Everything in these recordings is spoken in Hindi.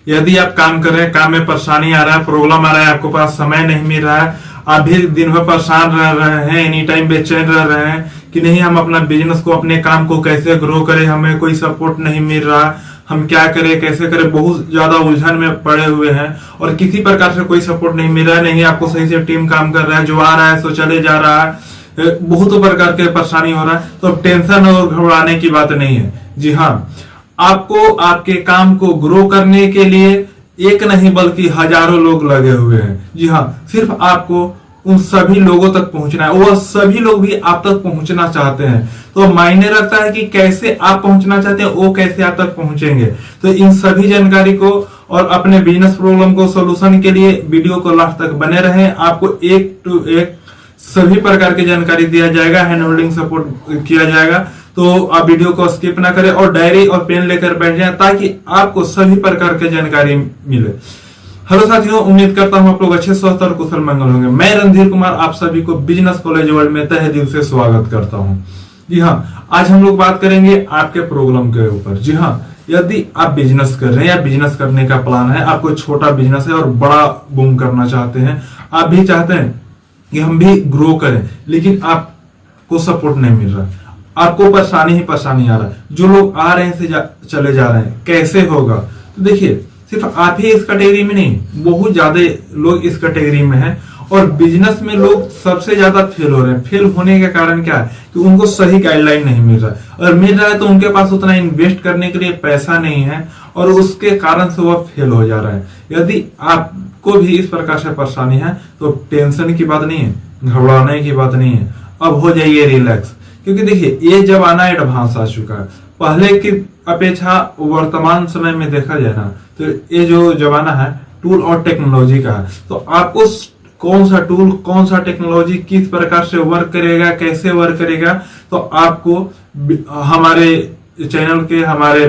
यदि आप काम कर रहे हैं, काम में परेशानी आ रहा है, प्रॉब्लम आ रहा है, आपको पास समय नहीं मिल रहा है, आप भी दिन भर परेशान रह रहे हैं, एनी टाइम बेचैन रह रहे हैं कि नहीं हम अपना बिजनेस को, अपने काम को कैसे ग्रो करें, हमें कोई सपोर्ट नहीं मिल रहा, हम क्या करें, कैसे करें, बहुत ज्यादा उलझन में पड़े हुए हैं और किसी प्रकार से कोई सपोर्ट नहीं मिल रहा है, नहीं आपको सही से टीम काम कर रहा है, जो आ रहा है सो चले जा रहा है, बहुत प्रकार के परेशानी हो रहा है, तो टेंशन और घबराने की बात नहीं है। जी हाँ, आपको आपके काम को ग्रो करने के लिए एक नहीं बल्कि हजारों लोग लगे हुए हैं। जी हाँ, सिर्फ आपको उन सभी लोगों तक पहुंचना है, वह सभी लोग भी आप तक पहुंचना चाहते हैं। तो मायने रखता है कि कैसे आप पहुंचना चाहते हैं, वो कैसे आप तक पहुंचेंगे। तो इन सभी जानकारी को और अपने बिजनेस प्रॉब्लम को सोल्यूशन के लिए वीडियो को लास्ट तक बने रहें। आपको एक टू एक सभी प्रकार की जानकारी दिया जाएगा, हैंड होल्डिंग सपोर्ट किया जाएगा। तो आप वीडियो को स्किप ना करें और डायरी और पेन लेकर बैठ जाएं ताकि आपको सभी प्रकार की जानकारी मिले। हेलो साथियों, उम्मीद करता हूं आप लोग अच्छे, स्वस्थ और कुशल मंगल होंगे। मैं रणधीर कुमार आप सभी को बिजनेस कॉलेज वर्ल्ड में तहे दिल से स्वागत करता हूं। जी हाँ, आज हम लोग बात करेंगे आपके प्रॉब्लम के ऊपर। जी हाँ, यदि आप बिजनेस कर रहे हैं या बिजनेस करने का प्लान है, आपको छोटा बिजनेस है और बड़ा बूम करना चाहते हैं, आप भी चाहते हैं कि हम भी ग्रो करें, लेकिन आपको सपोर्ट नहीं मिल रहा, आपको परेशानी ही परेशानी आ रहा है, जो लोग आ रहे हैं चले जा रहे हैं, कैसे होगा। तो देखिए, सिर्फ आप ही इस कैटेगरी में नहीं, बहुत ज्यादा लोग इस कैटेगरी में हैं और बिजनेस में लोग सबसे ज्यादा फेल हो रहे हैं। फेल होने का कारण क्या है कि उनको सही गाइडलाइन नहीं मिल रहा है, और मिल रहा है तो उनके पास उतना इन्वेस्ट करने के लिए पैसा नहीं है और उसके कारण से वह फेल हो जा रहा है। यदि आपको भी इस प्रकार से परेशानी है तो टेंशन की बात नहीं है, घबराने की बात नहीं है, अब हो जाइए रिलैक्स। क्योंकि देखिए, ये जमाना एडवांस आ चुका है। पहले की अपेक्षा वर्तमान समय में देखा जाए ना, तो ये जो जमाना है टूल और टेक्नोलॉजी का है। तो आपको कौन सा टूल, कौन सा टेक्नोलॉजी किस प्रकार से वर्क करेगा, कैसे वर्क करेगा, तो आपको हमारे चैनल के, हमारे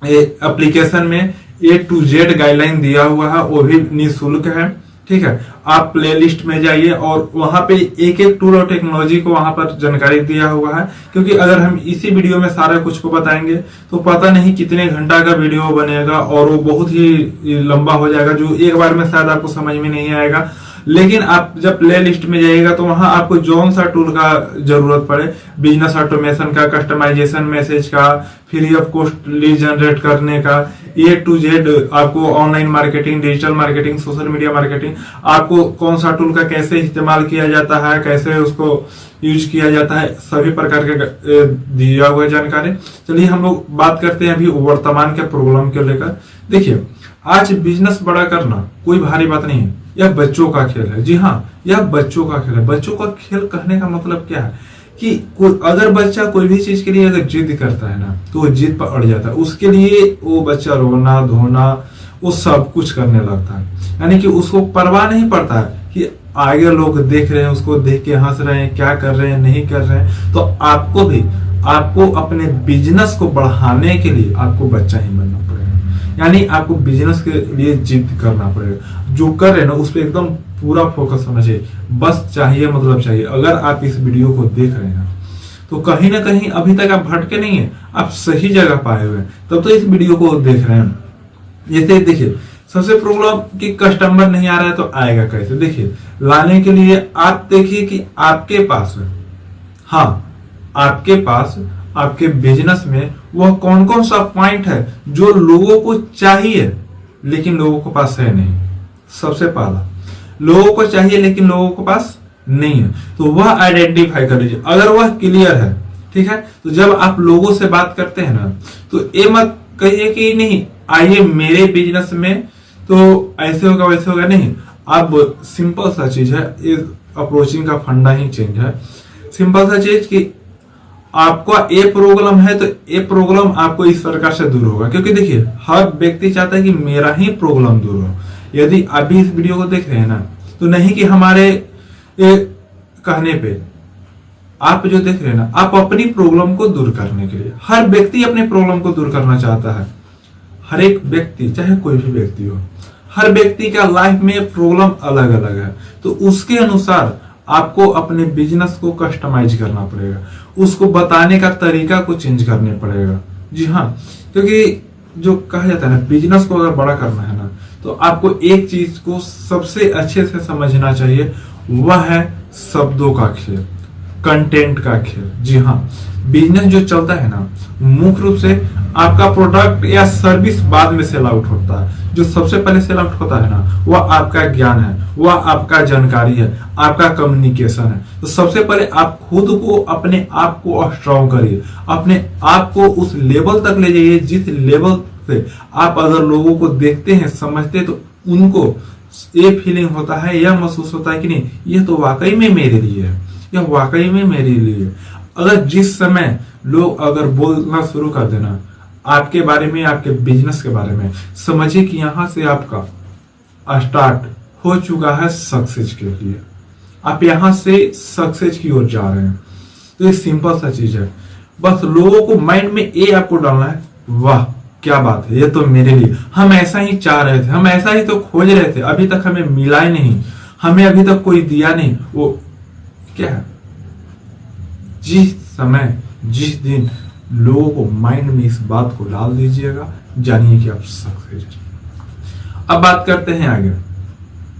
एप्लीकेशन में A to Z गाइडलाइन दिया हुआ है, वो भी निःशुल्क है। ठीक है, आप प्लेलिस्ट में जाइए और वहां पे एक एक टूल और टेक्नोलॉजी को वहां पर जानकारी दिया हुआ है। क्योंकि अगर हम इसी वीडियो में सारा कुछ को बताएंगे तो पता नहीं कितने घंटा का वीडियो बनेगा और वो बहुत ही लंबा हो जाएगा, जो एक बार में शायद आपको समझ में नहीं आएगा। लेकिन आप जब प्ले लिस्ट में जाइएगा तो वहां आपको जौन सा टूल का जरूरत पड़े, बिजनेस ऑटोमेशन का, कस्टमाइजेशन मैसेज का, free of cost lead generate करने का, A to Z आपको online marketing, digital marketing, social media marketing, आपको कौन सा टूल का कैसे इस्तेमाल किया जाता है, कैसे उसको यूज किया जाता है, सभी प्रकार के दिया हुआ जानकारी। चलिए हम लोग बात करते हैं अभी वर्तमान के प्रॉब्लम को लेकर। देखिए, आज बिजनेस बड़ा करना कोई भारी बात नहीं है, यह बच्चों का खेल है। जी हाँ, यह बच्चों का खेल है। बच्चों का खेल कहने का मतलब क्या है कि अगर बच्चा कोई भी चीज के लिए अगर जिद करता है ना, तो वो जिद पर अड़ जाता है, उसके लिए वो बच्चा रोना धोना वो सब कुछ करने लगता है। यानी कि उसको परवाह नहीं पड़ता है कि आगे लोग देख रहे हैं, उसको देख के हंस रहे हैं, क्या कर रहे हैं, नहीं कर रहे हैं। तो आपको अपने बिजनेस को बढ़ाने के लिए आपको बच्चा ही बनना पड़ेगा। यानी आपको बिजनेस के लिए जिद करना पड़ेगा, जो कर रहे हैं ना उस पर एकदम पूरा फोकस होना चाहिए। बस चाहिए मतलब चाहिए। अगर आप इस वीडियो को देख रहे हैं तो कहीं ना कहीं अभी तक आप भटके नहीं है, आप सही जगह पाए हुए हैं, तब तो इस वीडियो को देख रहे हैं। जैसे देखिए, सबसे प्रॉब्लम कि कस्टमर नहीं आ रहा है तो आएगा कैसे। देखिए, लाने के लिए आप देखिए कि आपके पास, हाँ, आपके पास आपके बिजनेस में वह कौन कौन सा पॉइंट है जो लोगों को चाहिए लेकिन लोगों के पास है नहीं। सबसे पहला, लोगों को चाहिए लेकिन लोगों के पास नहीं है, तो वह आइडेंटिफाई कर लीजिए। अगर वह क्लियर है, ठीक है, तो जब आप लोगों से बात करते हैं ना, तो ये मत कहिए कि नहीं आइए मेरे बिजनेस में तो ऐसे होगा वैसे होगा। नहीं, अब सिंपल सा चीज है, इस अप्रोचिंग का फंडा ही चेंज है। सिंपल सा चीज कि आपका ये प्रॉब्लम है तो ये प्रॉब्लम आपको इस प्रकार से दूर होगा। क्योंकि देखिए, हर व्यक्ति चाहता है कि मेरा ही प्रॉब्लम दूर हो। यदि आप भी इस वीडियो को देख रहे हैं ना, तो नहीं कि हमारे कहने पे आप जो देख रहे हैं ना, आप अपनी प्रॉब्लम को दूर करने के लिए, हर व्यक्ति अपनी प्रॉब्लम को दूर करना चाहता है। हर एक व्यक्ति, चाहे कोई भी व्यक्ति हो, हर व्यक्ति का लाइफ में प्रॉब्लम अलग अलग है। तो उसके अनुसार आपको अपने बिजनेस को कस्टमाइज करना पड़ेगा, उसको बताने का तरीका को चेंज करने पड़ेगा। जी हाँ, क्योंकि जो कहा जाता है ना, बिजनेस को अगर बड़ा करना है ना, तो आपको एक चीज को सबसे अच्छे से समझना चाहिए, वह है शब्दों का खेल, कंटेंट का खेल। जी हाँ, बिजनेस जो चलता है ना, मुख्य रूप से आपका प्रोडक्ट या सर्विस बाद में सेल आउट होता है। जो सबसे पहले सेल आउट होता है ना, वह आपका ज्ञान है, वह आपका जानकारी है, आपका कम्युनिकेशन है। तो सबसे पहले आप खुद को, अपने आप को स्ट्रॉन्ग करिए, अपने आप को उस लेवल तक ले जाइए जिस लेवल से आप अगर लोगों को देखते हैं, समझते, तो उनको ये फीलिंग होता है, यह महसूस होता है कि नहीं, ये तो वाकई में मेरे लिए है, यह वाकई में मेरे लिए है। अगर जिस समय लोग अगर बोलना शुरू कर देना आपके बारे में, आपके बिजनेस के बारे में, समझिए कि यहां से आपका स्टार्ट हो चुका है सक्सेस के लिए। आप यहां से सक्सेस की ओर जा रहे हैं। तो ये सिंपल सा चीज है, बस लोगों को माइंड में ये आपको डालना है, वाह क्या बात है, ये तो मेरे लिए, हम ऐसा ही चाह रहे थे, हम ऐसा ही तो खोज रहे थे, अभी तक हमें मिला ही नहीं, हमें अभी तक कोई दिया नहीं। वो क्या है, जिस समय जिस दिन लोगों को माइंड में इस बात को डाल दीजिएगा, जानिए कि आप सक्सेस। अब बात करते हैं आगे।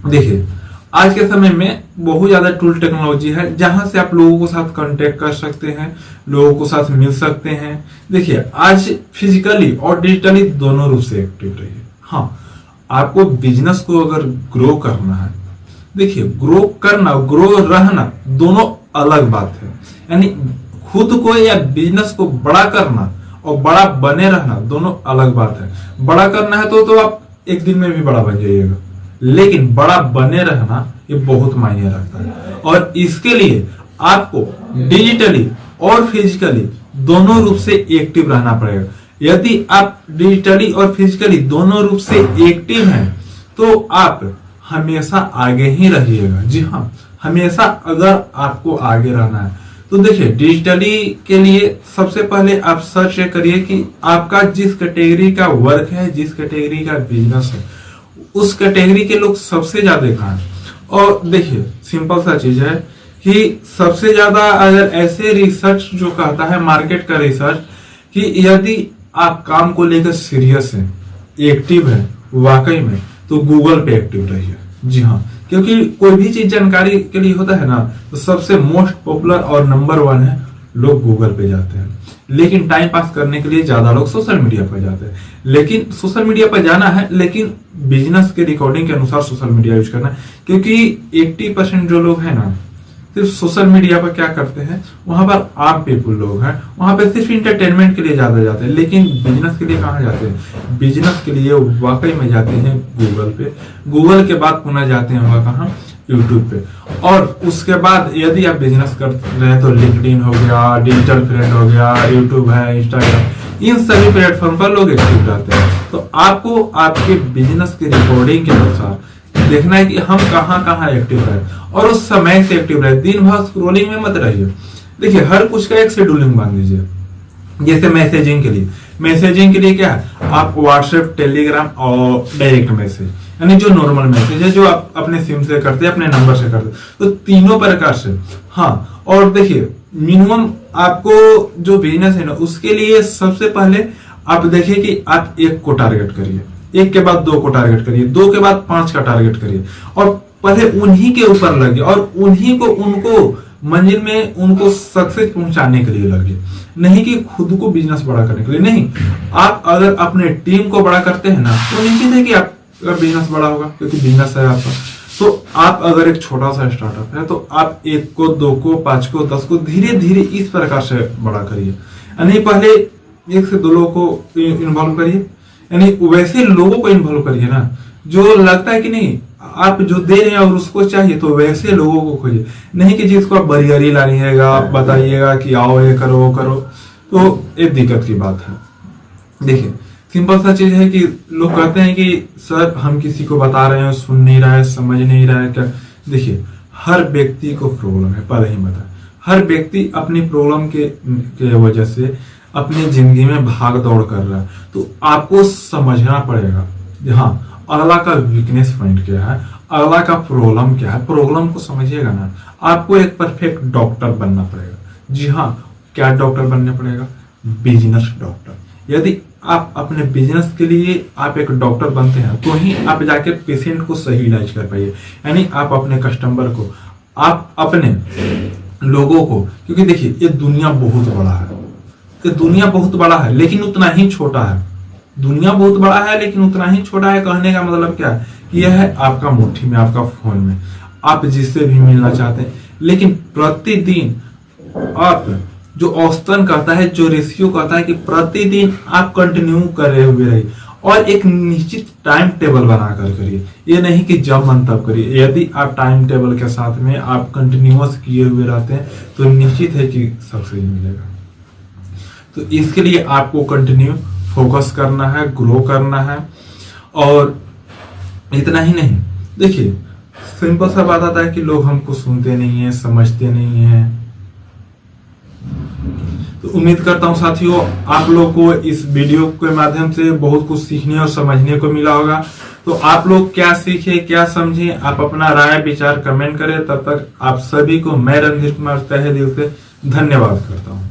देखिए, आज के समय में बहुत ज्यादा टूल टेक्नोलॉजी है जहां से आप लोगों के साथ कांटेक्ट कर सकते हैं, लोगों के साथ मिल सकते हैं। देखिए, आज फिजिकली और डिजिटली दोनों रूप से एक्टिव रहिए। हाँ, आपको बिजनेस को अगर ग्रो करना है, देखिए ग्रो करना, ग्रो रहना दोनों अलग बात है। यानी खुद को या बिजनेस को बड़ा करना और बड़ा बने रहना दोनों अलग बात है। बड़ा करना है तो आप एक दिन में भी बड़ा बन जाइएगा, लेकिन बड़ा बने रहना ये बहुत मायने रखता है। और इसके लिए आपको डिजिटली और फिजिकली दोनों रूप से एक्टिव रहना पड़ेगा। यदि आप डिजिटली और फिजिकली दोनों रूप से एक्टिव हैं, तो आप हमेशा आगे ही रहिएगा। जी हाँ, हमेशा अगर आपको आगे रहना है तो देखिए, डिजिटली के लिए सबसे पहले आप सर्च करिए कि आपका जिस कैटेगरी का वर्क है, जिस कैटेगरी का बिजनेस है, उस कैटेगरी के लोग सबसे ज्यादा कहाँ हैं। और देखिए, सिंपल सा चीज है कि सबसे ज्यादा अगर ऐसे रिसर्च जो कहता है, मार्केट का रिसर्च, कि यदि आप काम को लेकर सीरियस हैं, एक्टिव है वाकई में, तो गूगल पे एक्टिव रहिए। जी हाँ, क्योंकि कोई भी चीज जानकारी के लिए होता है ना, तो सबसे मोस्ट पॉपुलर और नंबर 1 है, लोग गूगल पे जाते हैं। लेकिन टाइम पास करने के लिए ज्यादा लोग सोशल मीडिया पर जाते हैं। लेकिन सोशल मीडिया पर जाना है, लेकिन बिजनेस के रिकॉर्डिंग के अनुसार सोशल मीडिया यूज करना है। क्योंकि 80% जो लोग हैं ना, सिर्फ सोशल मीडिया पर क्या करते हैं, वहां पर आम पीपुल लोग हैं, वहां पे सिर्फ इंटरटेनमेंट के लिए ज्यादा जाते हैं। लेकिन बिजनेस के लिए कहाँ जाते हैं? बिजनेस के लिए वाकई में जाते हैं गूगल पे। गूगल के बाद पुनः जाते हैं वह कहाँ? यूट्यूब पे। और उसके बाद यदि आप बिजनेस कर रहे हैं तो लिंक्डइन हो गया, डिजिटल फ्रेंड हो गया, यूट्यूब है, इंस्टाग्राम, इन सभी प्लेटफॉर्म पर लोग एक्टिव रहते हैं। तो आपको आपके बिजनेस के रिकॉर्डिंग के अनुसार देखना है कि हम कहाँ कहाँ एक्टिव रहे और उस समय से एक्टिव रहे। दिन भर स्क्रोलिंग में मत रहिए। देखिए, हर कुछ का एक शेड्यूलिंग बांध लीजिए। जैसे मैसेजिंग के लिए क्या है, आप व्हाट्सएप, टेलीग्राम और डायरेक्ट मैसेज, यानी जो नॉर्मल मैसेज है जो आप अपने सिम से करते हैं, अपने नंबर से करते हैं, तो तीनों प्रकार से। हाँ, और देखिए, मिनिमम आपको जो बिजनेस है ना, उसके लिए सबसे पहले आप देखिए कि आप 1 को टारगेट करिए, 1 के बाद 2 को टारगेट करिए, 2 के बाद 5 का टारगेट करिए, और पहले उन्हीं के ऊपर लगे और उन्हीं को, उनको मंजिल में, उनको सक्सेस पहुंचाने के लिए लगे। नहीं कि खुद को बिजनेस बड़ा करने के लिए नहीं। आप अगर अपने टीम को बड़ा करते हैं ना, तो निश्चित है कि आपका बिजनेस बड़ा होगा, क्योंकि बिजनेस है आपका। तो आप अगर एक छोटा सा स्टार्टअप है, तो आप 1 को, 2 को, 5 को, 10 को धीरे धीरे इस प्रकार से बड़ा करिए। यानी पहले 1 से 2 लोगों को इन्वॉल्व करिए, यानी वैसे लोगों को इन्वॉल्व करिए ना जो लगता है कि नहीं आप जो दे रहे हैं और उसको चाहिए, तो वैसे लोगों को खोजिए। नहीं कि जिसको आप बरियारी लानिएगा, बताइएगा कि आओ ये करो वो करो, तो एक दिक्कत की बात है। देखिए, सिंपल सा चीज है कि लोग कहते हैं कि सर हम किसी को बता रहे हैं, सुन नहीं रहा है, समझ नहीं रहा है क्या। देखिए, हर व्यक्ति को प्रॉब्लम है, पहले ही बता। हर व्यक्ति अपनी प्रॉब्लम के वजह से अपनी जिंदगी में भाग दौड़ कर रहा है। तो आपको समझना पड़ेगा, हाँ, अगला का वीकनेस पॉइंट क्या है, अगला का प्रॉब्लम क्या है। प्रॉब्लम को समझिएगा ना, आपको एक परफेक्ट डॉक्टर बनना पड़ेगा। जी हाँ, क्या डॉक्टर बनने पड़ेगा? Business doctor. यदि आप अपने बिजनेस के लिए आप एक डॉक्टर बनते हैं तो ही आप जाके पेशेंट को सही इलाज कर पाइए। यानी आप अपने कस्टमर को, आप अपने लोगों को, क्योंकि देखिए ये दुनिया बहुत बड़ा है, ये दुनिया बहुत बड़ा है लेकिन उतना ही छोटा है। दुनिया बहुत बड़ा है लेकिन उतना ही छोटा है, कहने का मतलब क्या है? यह है आपका मुट्ठी में, आपका फोन में, आप जिससे भी मिलना चाहते हैं। लेकिन प्रतिदिन आप जो औसतन कहता है, जो रेशियो कहता है कि प्रतिदिन आप कंटिन्यू कर रहे हुए रहिए और एक निश्चित टाइम टेबल बनाकर करिए। ये नहीं कि जब मन तब करिए। यदि आप टाइम टेबल के साथ में आप कंटिन्यूअस किए हुए रहते हैं तो निश्चित है कि सक्सेस मिलेगा। तो इसके लिए आपको कंटिन्यू फोकस करना है, ग्रो करना है। और इतना ही नहीं, देखिए सिंपल सा बात आता है कि लोग हमको सुनते नहीं है, समझते नहीं है। तो उम्मीद करता हूं साथियों आप लोग को इस वीडियो के माध्यम से बहुत कुछ सीखने और समझने को मिला होगा। तो आप लोग क्या सीखे, क्या समझे, आप अपना राय विचार कमेंट करें। तब तक आप सभी को मैं रणधीर कुमार तहे दिल से धन्यवाद करता हूं।